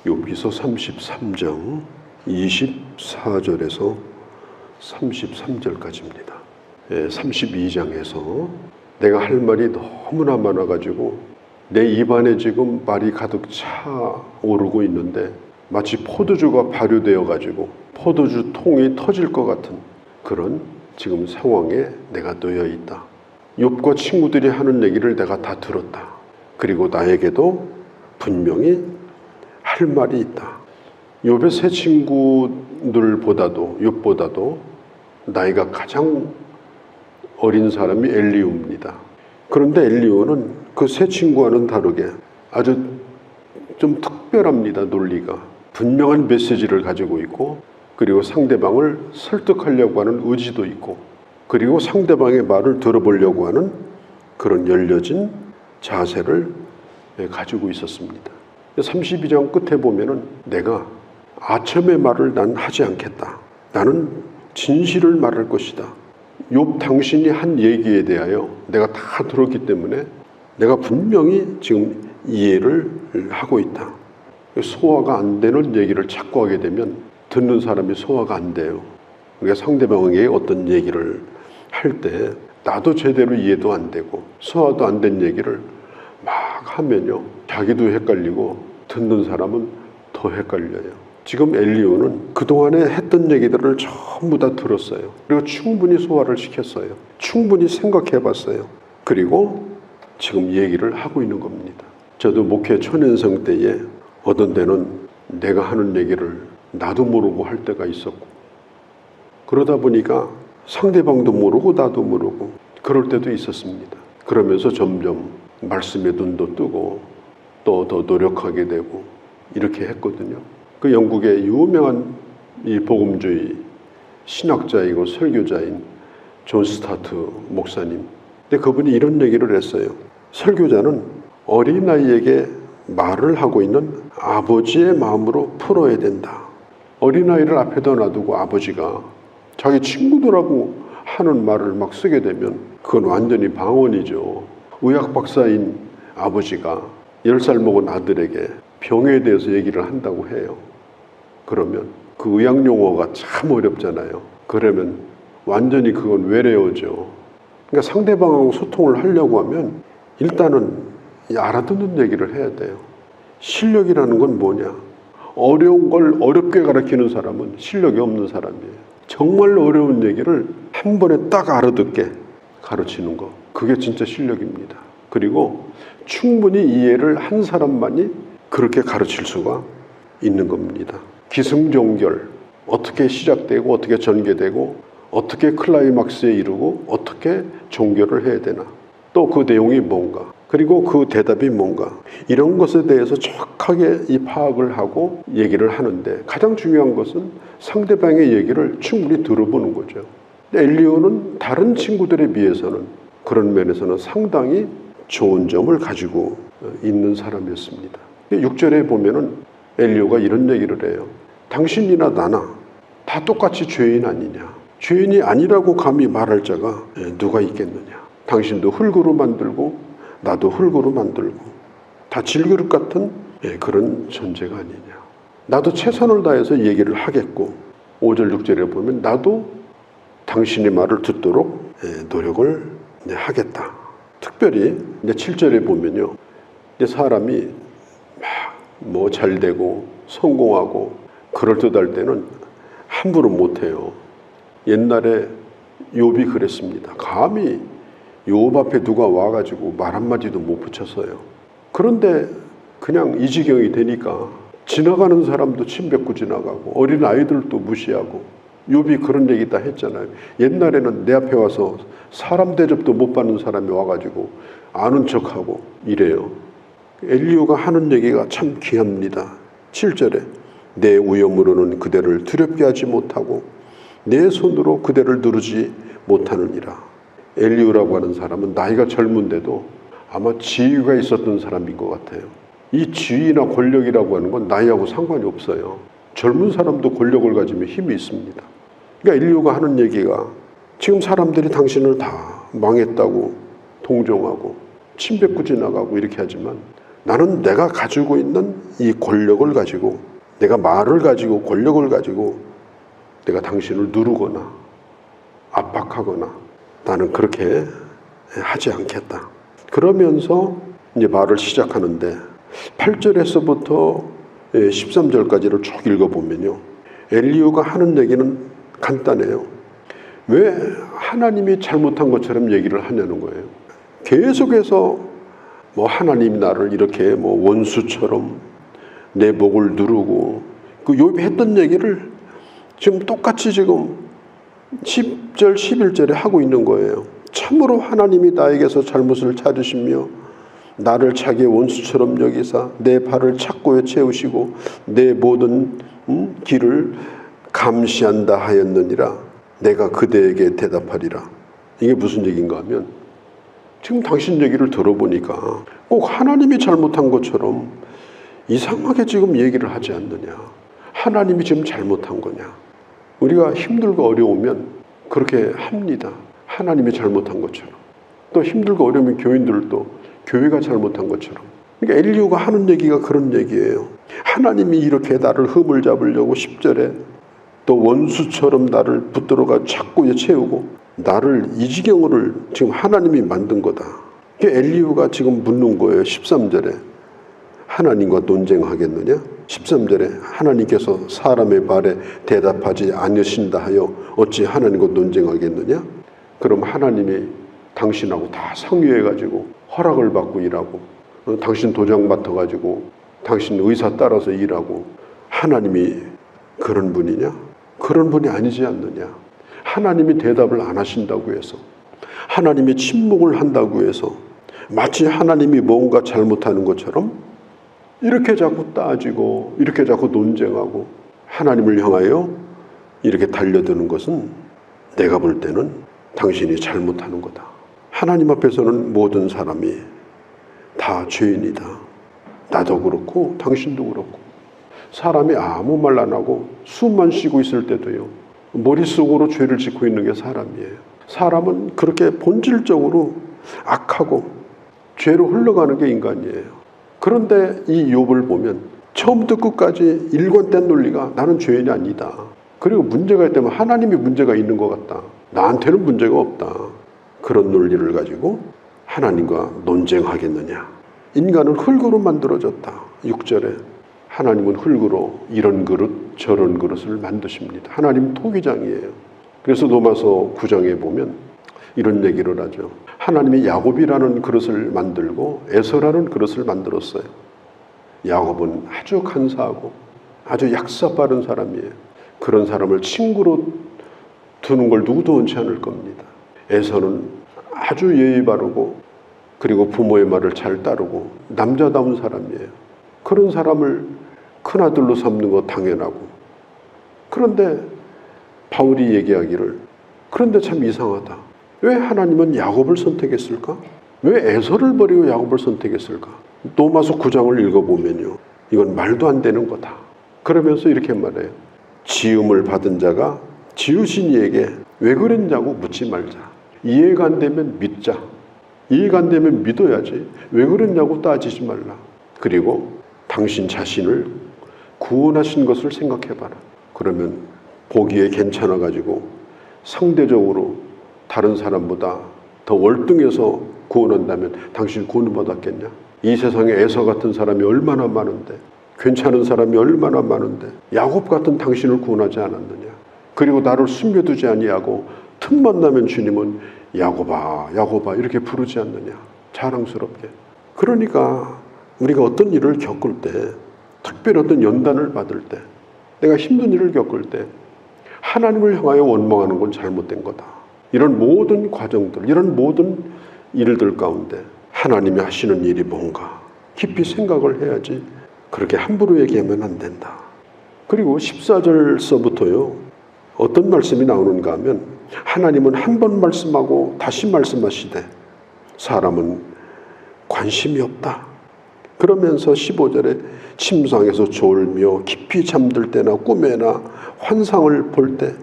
욥기서 33장 24절에서 33절까지입니다. 32장에서 내가 할 말이 너무나 많아가지고 내 입안에 지금 말이 가득 차오르고 있는데 마치 포도주가 발효되어가지고 포도주 통이 터질 것 같은 그런 지금 상황에 내가 놓여 있다. 욥과 친구들이 하는 얘기를 내가 다 들었다. 그리고 나에게도 분명히 할 말이 있다. 욥의 세 친구들보다도 욥보다도 나이가 가장 어린 사람이 엘리후입니다. 그런데 엘리후는 그 세 친구와는 다르게 아주 좀 특별합니다. 논리가 분명한 메시지를 가지고 있고, 그리고 상대방을 설득하려고 하는 의지도 있고, 그리고 상대방의 말을 들어보려고 하는 그런 열려진 자세를 가지고 있었습니다. 32장 끝에 보면은 내가 아첨의 말을 난 하지 않겠다. 나는 진실을 말할 것이다. 욥 당신이 한 얘기에 대하여 내가 다 들었기 때문에 내가 분명히 지금 이해를 하고 있다. 소화가 안 되는 얘기를 자꾸 하게 되면 듣는 사람이 소화가 안 돼요. 그러니까 상대방에게 어떤 얘기를 할 때 나도 제대로 이해도 안 되고 소화도 안 된 얘기를 막 하면요, 자기도 헷갈리고 듣는 사람은 더 헷갈려요. 지금 엘리후는 그동안에 했던 얘기들을 전부 다 들었어요. 그리고 충분히 소화를 시켰어요. 충분히 생각해 봤어요. 그리고 지금 얘기를 하고 있는 겁니다. 저도 목회 초년생 때에 어떤 때는 내가 하는 얘기를 나도 모르고 할 때가 있었고, 그러다 보니까 상대방도 모르고 나도 모르고 그럴 때도 있었습니다. 그러면서 점점 말씀에 눈도 뜨고 또 더 노력하게 되고 이렇게 했거든요. 그 영국의 유명한 이 복음주의 신학자이고 설교자인 존 스타트 목사님, 근데 그분이 이런 얘기를 했어요. 설교자는 어린아이에게 말을 하고 있는 아버지의 마음으로 풀어야 된다. 어린아이를 앞에다 놔두고 아버지가 자기 친구들하고 하는 말을 막 쓰게 되면 그건 완전히 방언이죠. 의학 박사인 아버지가 10살 먹은 아들에게 병에 대해서 얘기를 한다고 해요. 그러면 그 의학 용어가 참 어렵잖아요. 그러면 완전히 그건 외래어죠. 그러니까 상대방하고 소통을 하려고 하면 일단은 알아듣는 얘기를 해야 돼요. 실력이라는 건 뭐냐? 어려운 걸 어렵게 가르치는 사람은 실력이 없는 사람이에요. 정말 어려운 얘기를 한 번에 딱 알아듣게 가르치는 거, 그게 진짜 실력입니다. 그리고 충분히 이해를 한 사람만이 그렇게 가르칠 수가 있는 겁니다. 기승전결, 어떻게 시작되고 어떻게 전개되고 어떻게 클라이막스에 이르고 어떻게 종결을 해야 되나, 또 그 내용이 뭔가, 그리고 그 대답이 뭔가, 이런 것에 대해서 정확하게 이 파악을 하고 얘기를 하는데 가장 중요한 것은 상대방의 얘기를 충분히 들어보는 거죠. 엘리후는 다른 친구들에 비해서는 그런 면에서는 상당히 좋은 점을 가지고 있는 사람이었습니다. 6절에 보면은 엘리후가 이런 얘기를 해요. 당신이나 나나 다 똑같이 죄인 아니냐? 죄인이 아니라고 감히 말할 자가 누가 있겠느냐? 당신도 흙으로 만들고 나도 흙으로 만들고 다 질그릇 같은 그런 존재가 아니냐? 나도 최선을 다해서 얘기를 하겠고, 5절 6절에 보면 나도 당신의 말을 듣도록 노력을 하겠다. 특별히 7절에 보면요, 사람이 뭐 잘되고 성공하고 그럴듯할 때는 함부로 못해요. 옛날에 욥이 그랬습니다. 감히 욥 앞에 누가 와가지고 말 한마디도 못 붙였어요. 그런데 그냥 이 지경이 되니까 지나가는 사람도 침뱉고 지나가고 어린 아이들도 무시하고, 욥이 그런 얘기 다 했잖아요. 옛날에는 내 앞에 와서 사람 대접도 못 받는 사람이 와가지고 아는 척하고 이래요. 엘리후가 하는 얘기가 참 귀합니다. 7절에 내 위엄으로는 그대를 두렵게 하지 못하고 내 손으로 그대를 누르지 못하느니라. 엘리후라고 하는 사람은 나이가 젊은데도 아마 지위가 있었던 사람인 것 같아요. 이 지위나 권력이라고 하는 건 나이하고 상관이 없어요. 젊은 사람도 권력을 가지면 힘이 있습니다. 그러니까 엘리후가 하는 얘기가 지금 사람들이 당신을 다 망했다고 동정하고 침뱉고 지나가고 이렇게 하지만 나는 내가 가지고 있는 이 권력을 가지고, 내가 말을 가지고 권력을 가지고 내가 당신을 누르거나 압박하거나 나는 그렇게 하지 않겠다. 그러면서 이제 말을 시작하는데 8절에서부터 13절까지를 쭉 읽어보면요, 엘리후가 하는 얘기는 간단해요. 왜 하나님이 잘못한 것처럼 얘기를 하냐는 거예요. 계속해서 뭐 하나님이 나를 이렇게 뭐 원수처럼 내 목을 누르고, 그 욥이 했던 얘기를 지금 똑같이 지금 10절 11절에 하고 있는 거예요. 참으로 하나님이 나에게서 잘못을 찾으시며 나를 자기의 원수처럼 여기사 내 발을 착고에 채우시고 내 모든 길을 감시한다 하였느니라. 내가 그대에게 대답하리라. 이게 무슨 얘기인가 하면, 지금 당신 얘기를 들어보니까 꼭 하나님이 잘못한 것처럼 이상하게 지금 얘기를 하지 않느냐. 하나님이 지금 잘못한 거냐. 우리가 힘들고 어려우면 그렇게 합니다. 하나님이 잘못한 것처럼. 또 힘들고 어려우면 교인들도 교회가 잘못한 것처럼. 그러니까 엘리후가 하는 얘기가 그런 얘기예요. 하나님이 이렇게 나를 흠을 잡으려고 10절에 또 원수처럼 나를 붙들어가 착고에 채우고 나를 이 지경을 지금 하나님이 만든 거다. 엘리후가 지금 묻는 거예요. 13절에 하나님과 논쟁하겠느냐? 13절에 하나님께서 사람의 말에 대답하지 않으신다 하여 어찌 하나님과 논쟁하겠느냐? 그럼 하나님이 당신하고 다 상의해가지고 허락을 받고 일하고, 당신 도장 맡아가지고 당신 의사 따라서 일하고, 하나님이 그런 분이냐? 그런 분이 아니지 않느냐? 하나님이 대답을 안 하신다고 해서, 하나님이 침묵을 한다고 해서 마치 하나님이 뭔가 잘못하는 것처럼 이렇게 자꾸 따지고 이렇게 자꾸 논쟁하고 하나님을 향하여 이렇게 달려드는 것은 내가 볼 때는 당신이 잘못하는 거다. 하나님 앞에서는 모든 사람이 다 죄인이다. 나도 그렇고 당신도 그렇고. 사람이 아무 말 안 하고 숨만 쉬고 있을 때도요, 머릿속으로 죄를 짓고 있는 게 사람이에요. 사람은 그렇게 본질적으로 악하고 죄로 흘러가는 게 인간이에요. 그런데 이 욥을 보면 처음부터 끝까지 일관된 논리가 나는 죄인이 아니다. 그리고 문제가 있다면 하나님이 문제가 있는 것 같다. 나한테는 문제가 없다. 그런 논리를 가지고 하나님과 논쟁하겠느냐. 인간은 흙으로 만들어졌다. 6절에 하나님은 흙으로 이런 그릇 저런 그릇을 만드십니다. 하나님 토기장이에요. 그래서 로마서 9장에 보면 이런 얘기를 하죠. 하나님이 야곱이라는 그릇을 만들고 에서라는 그릇을 만들었어요. 야곱은 아주 간사하고 아주 약사 빠른 사람이에요. 그런 사람을 친구로 두는 걸 누구도 원치 않을 겁니다. 에서는 아주 예의 바르고 그리고 부모의 말을 잘 따르고 남자다운 사람이에요. 그런 사람을 큰아들로 삼는 거 당연하고. 그런데 바울이 얘기하기를, 그런데 참 이상하다. 왜 하나님은 야곱을 선택했을까? 왜 에서를 버리고 야곱을 선택했을까? 로마서 9장을 읽어보면요, 이건 말도 안 되는 거다. 그러면서 이렇게 말해요. 지음을 받은 자가 지으신 이에게 왜 그랬냐고 묻지 말자. 이해가 안 되면 믿자. 이해가 안 되면 믿어야지. 왜 그랬냐고 따지지 말라. 그리고 당신 자신을 구원하신 것을 생각해봐라. 그러면 보기에 괜찮아가지고 상대적으로 다른 사람보다 더 월등해서 구원한다면 당신 구원받았겠냐? 이 세상에 에서 같은 사람이 얼마나 많은데, 괜찮은 사람이 얼마나 많은데 야곱 같은 당신을 구원하지 않았느냐? 그리고 나를 숨겨두지 아니하고 틈만 나면 주님은 야곱아 야곱아 이렇게 부르지 않느냐? 자랑스럽게. 그러니까 우리가 어떤 일을 겪을 때, 특별히 어떤 연단을 받을 때, 내가 힘든 일을 겪을 때 하나님을 향하여 원망하는 건 잘못된 거다. 이런 모든 과정들, 이런 모든 일들 가운데 하나님이 하시는 일이 뭔가 깊이 생각을 해야지 그렇게 함부로 얘기하면 안 된다. 그리고 14절서부터요, 어떤 말씀이 나오는가 하면 하나님은 한 번 말씀하고 다시 말씀하시되 사람은 관심이 없다. 그러면서 15절에 침상에서 졸며 깊이 잠들 때나 꿈에나 환상을 볼 때,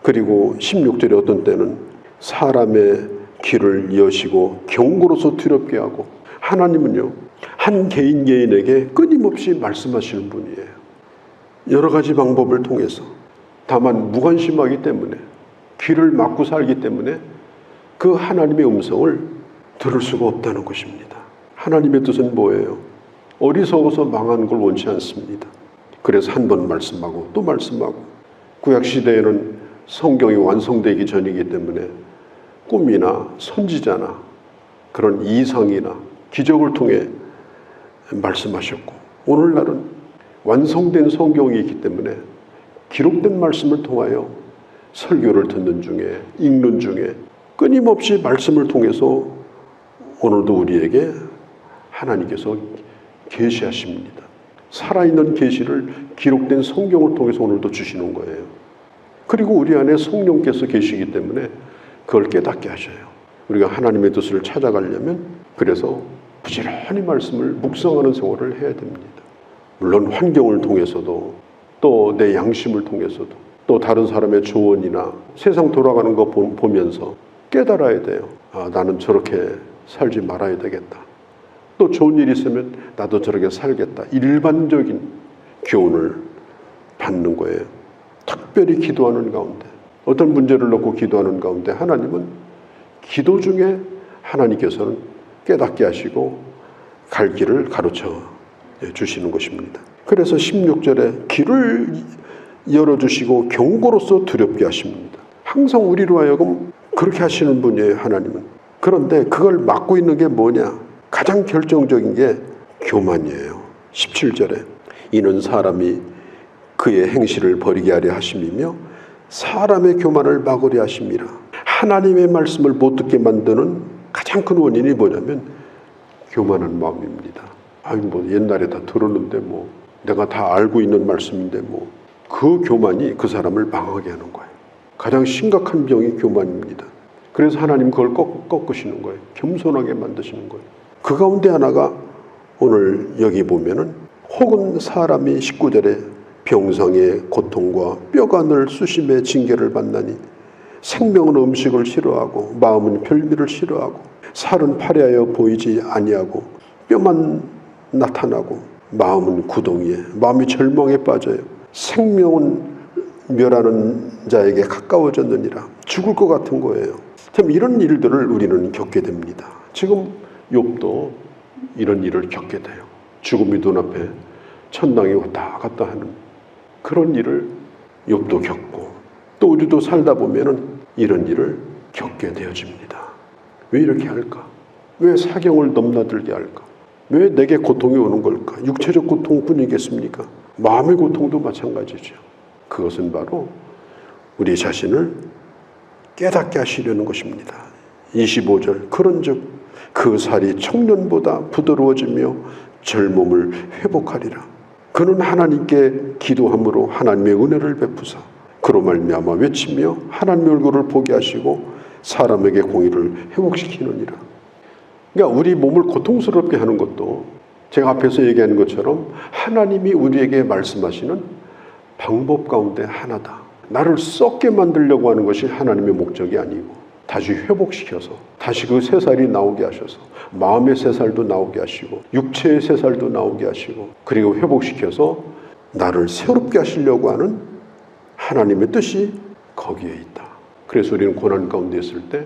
그리고 16절에 어떤 때는 사람의 길을 여시고 경고로서 두렵게 하고. 하나님은요, 한 개인 개인에게 끊임없이 말씀하시는 분이에요. 여러 가지 방법을 통해서. 다만 무관심하기 때문에, 귀를 막고 살기 때문에 그 하나님의 음성을 들을 수가 없다는 것입니다. 하나님의 뜻은 뭐예요? 어리석어서 망하는 걸 원치 않습니다. 그래서 한 번 말씀하고 또 말씀하고, 구약시대에는 성경이 완성되기 전이기 때문에 꿈이나 선지자나 그런 이상이나 기적을 통해 말씀하셨고, 오늘날은 완성된 성경이 있기 때문에 기록된 말씀을 통하여 설교를 듣는 중에, 읽는 중에 끊임없이 말씀을 통해서 오늘도 우리에게 하나님께서 계시하십니다. 살아있는 계시를 기록된 성경을 통해서 오늘도 주시는 거예요. 그리고 우리 안에 성령께서 계시기 때문에 그걸 깨닫게 하셔요. 우리가 하나님의 뜻을 찾아가려면 그래서 부지런히 말씀을 묵상하는 생활을 해야 됩니다. 물론 환경을 통해서도, 또 내 양심을 통해서도, 또 다른 사람의 조언이나 세상 돌아가는 거 보면서 깨달아야 돼요. 아, 나는 저렇게 살지 말아야 되겠다. 또 좋은 일이 있으면 나도 저렇게 살겠다. 일반적인 교훈을 받는 거예요. 특별히 기도하는 가운데, 어떤 문제를 놓고 기도하는 가운데 하나님은 기도 중에 하나님께서는 깨닫게 하시고 갈 길을 가르쳐 주시는 것입니다. 그래서 16절에 길을 열어주시고 경고로서 두렵게 하십니다. 항상 우리로 하여금 그렇게 하시는 분이에요, 하나님은. 그런데 그걸 막고 있는 게 뭐냐? 가장 결정적인 게 교만이에요. 17절에 이는 사람이 그의 행실을 버리게 하려 하심이며 사람의 교만을 막으려 하심이라. 하나님의 말씀을 못 듣게 만드는 가장 큰 원인이 뭐냐면 교만한 마음입니다. 아니 뭐 옛날에 다 들었는데 뭐 내가 다 알고 있는 말씀인데 뭐, 그 교만이 그 사람을 망하게 하는 거예요. 가장 심각한 병이 교만입니다. 그래서 하나님 그걸 꺾으시는 거예요. 겸손하게 만드시는 거예요. 그 가운데 하나가 오늘 여기 보면은 혹은 사람이 19절에 병상의 고통과 뼈가 늘 수심의 징계를 받나니 생명은 음식을 싫어하고 마음은 별미를 싫어하고 살은 파래하여 보이지 아니하고 뼈만 나타나고 마음은 구덩이에, 마음이 절망에 빠져요. 생명은 멸하는 자에게 가까워졌느니라. 죽을 것 같은 거예요. 참 이런 일들을 우리는 겪게 됩니다. 지금 욥도 이런 일을 겪게 돼요. 죽음이 눈앞에 천당이 왔다 갔다 하는 그런 일을 욥도 겪고, 또 우리도 살다 보면은 이런 일을 겪게 되어집니다. 왜 이렇게 할까? 왜 사경을 넘나들게 할까? 왜 내게 고통이 오는 걸까? 육체적 고통뿐이겠습니까? 마음의 고통도 마찬가지죠. 그것은 바로 우리 자신을 깨닫게 하시려는 것입니다. 25절 그런즉 그 살이 청년보다 부드러워지며 젊음을 회복하리라. 그는 하나님께 기도함으로 하나님의 은혜를 베푸사 그로 말미암아 외치며 하나님의 얼굴을 보게 하시고 사람에게 공의를 회복시키느니라. 그러니까 우리 몸을 고통스럽게 하는 것도 제가 앞에서 얘기하는 것처럼 하나님이 우리에게 말씀하시는 방법 가운데 하나다. 나를 썩게 만들려고 하는 것이 하나님의 목적이 아니고 다시 회복시켜서 다시 그 새살이 나오게 하셔서 마음의 새살도 나오게 하시고 육체의 새살도 나오게 하시고 그리고 회복시켜서 나를 새롭게 하시려고 하는 하나님의 뜻이 거기에 있다. 그래서 우리는 고난 가운데 있을 때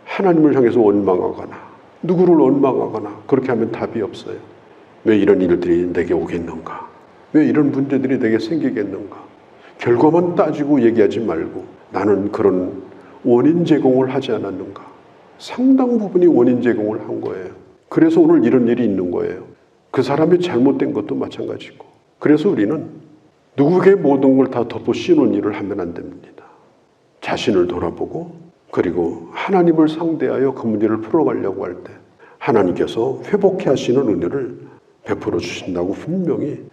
하나님을 향해서 원망하거나 누구를 원망하거나 그렇게 하면 답이 없어요. 왜 이런 일들이 내게 오겠는가? 왜 이런 문제들이 내게 생기겠는가? 결과만 따지고 얘기하지 말고 나는 그런 원인 제공을 하지 않았는가? 상당 부분이 원인 제공을 한 거예요. 그래서 오늘 이런 일이 있는 거예요. 그 사람이 잘못된 것도 마찬가지고. 그래서 우리는 누구에게 모든 걸 다 덮어 씌우는 일을 하면 안 됩니다. 자신을 돌아보고 그리고 하나님을 상대하여 그 문제를 풀어가려고 할 때 하나님께서 회복해 하시는 은혜를 베풀어 주신다고 분명히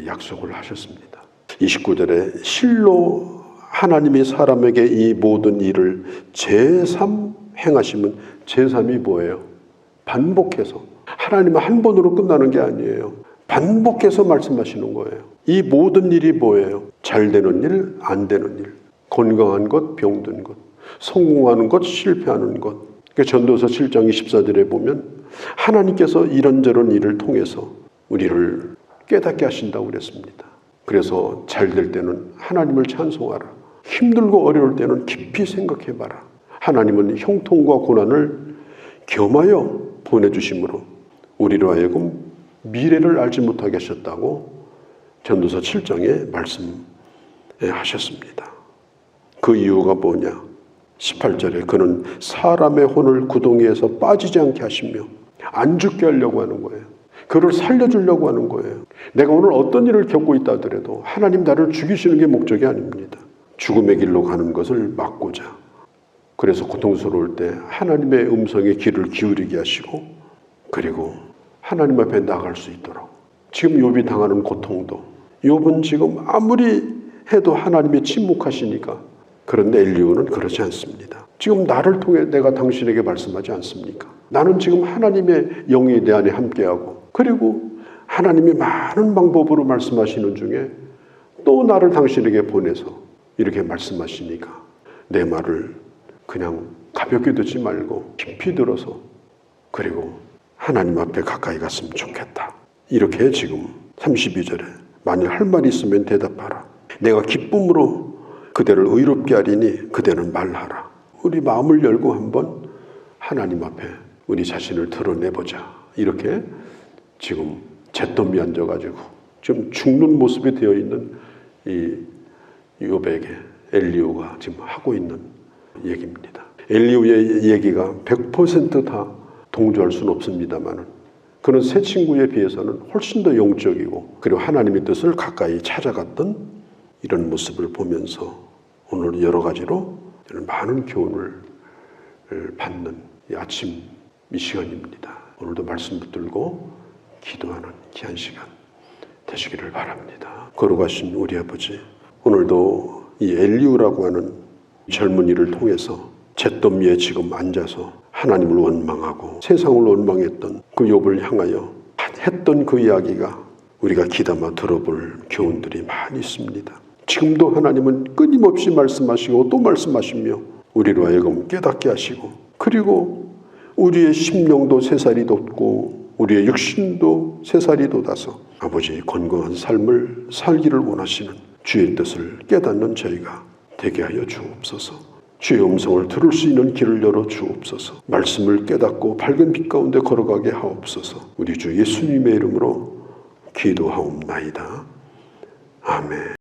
약속을 하셨습니다. 29절에 실로 하나님이 사람에게 이 모든 일을 제3 행하시면 제3이 뭐예요? 반복해서. 하나님은 한 번으로 끝나는 게 아니에요. 반복해서 말씀하시는 거예요. 이 모든 일이 뭐예요? 잘 되는 일, 안 되는 일, 건강한 것, 병든 것, 성공하는 것, 실패하는 것, 그러니까 전도서 7장 24절에 보면 하나님께서 이런저런 일을 통해서 우리를 깨닫게 하신다고 그랬습니다. 그래서 잘 될 때는 하나님을 찬송하라. 힘들고 어려울 때는 깊이 생각해봐라. 하나님은 형통과 고난을 겸하여 보내주심으로 우리로 하여금 미래를 알지 못하게 하셨다고 전도서 7장에 말씀하셨습니다. 그 이유가 뭐냐? 18절에 그는 사람의 혼을 구덩이에서 빠지지 않게 하시며 안 죽게 하려고 하는 거예요. 그를 살려주려고 하는 거예요. 내가 오늘 어떤 일을 겪고 있다 하더라도 하나님 나를 죽이시는 게 목적이 아닙니다. 죽음의 길로 가는 것을 막고자. 그래서 고통스러울 때 하나님의 음성에 귀를 기울이게 하시고 그리고 하나님 앞에 나갈 수 있도록. 지금 욥이 당하는 고통도 욥은 지금 아무리 해도 하나님이 침묵하시니까. 그런데 엘리후는 그렇지 않습니다. 지금 나를 통해 내가 당신에게 말씀하지 않습니까? 나는 지금 하나님의 영이 내 안에 함께하고 그리고 하나님이 많은 방법으로 말씀하시는 중에 또 나를 당신에게 보내서 이렇게 말씀하시니까 내 말을 그냥 가볍게 듣지 말고 깊이 들어서 그리고 하나님 앞에 가까이 갔으면 좋겠다. 이렇게 지금 32절에 만일 할 말이 있으면 대답하라. 내가 기쁨으로 그대를 의롭게 하리니 그대는 말하라. 우리 마음을 열고 한번 하나님 앞에 우리 자신을 드러내보자. 이렇게 지금 잿더미에 앉아가지고 좀 죽는 모습이 되어 있는 이 욥에게 엘리후가 지금 하고 있는 얘기입니다. 엘리후의 얘기가 100% 다 동조할 수는 없습니다만 그는 새 친구에 비해서는 훨씬 더 영적이고 그리고 하나님의 뜻을 가까이 찾아갔던 이런 모습을 보면서 오늘 여러 가지로 많은 교훈을 받는 이 아침 이 시간입니다. 오늘도 말씀 붙들고 기도하는 귀한 시간 되시기를 바랍니다. 거룩하신 우리 아버지, 오늘도 이 엘리후라고 하는 젊은이를 통해서 잿더미에 지금 앉아서 하나님을 원망하고 세상을 원망했던 그 욥을 향하여 했던 그 이야기가 우리가 귀담아 들어볼 교훈들이 많이 있습니다. 지금도 하나님은 끊임없이 말씀하시고 또 말씀하시며 우리로 하여금 깨닫게 하시고 그리고 우리의 심령도 새살이 돋고 우리의 육신도 새살이 돋아서 아버지 건강한 삶을 살기를 원하시는 주의 뜻을 깨닫는 저희가 되게 하여 주옵소서. 주의 음성을 들을 수 있는 길을 열어 주옵소서. 말씀을 깨닫고 밝은 빛 가운데 걸어가게 하옵소서. 우리 주 예수님의 이름으로 기도하옵나이다. 아멘.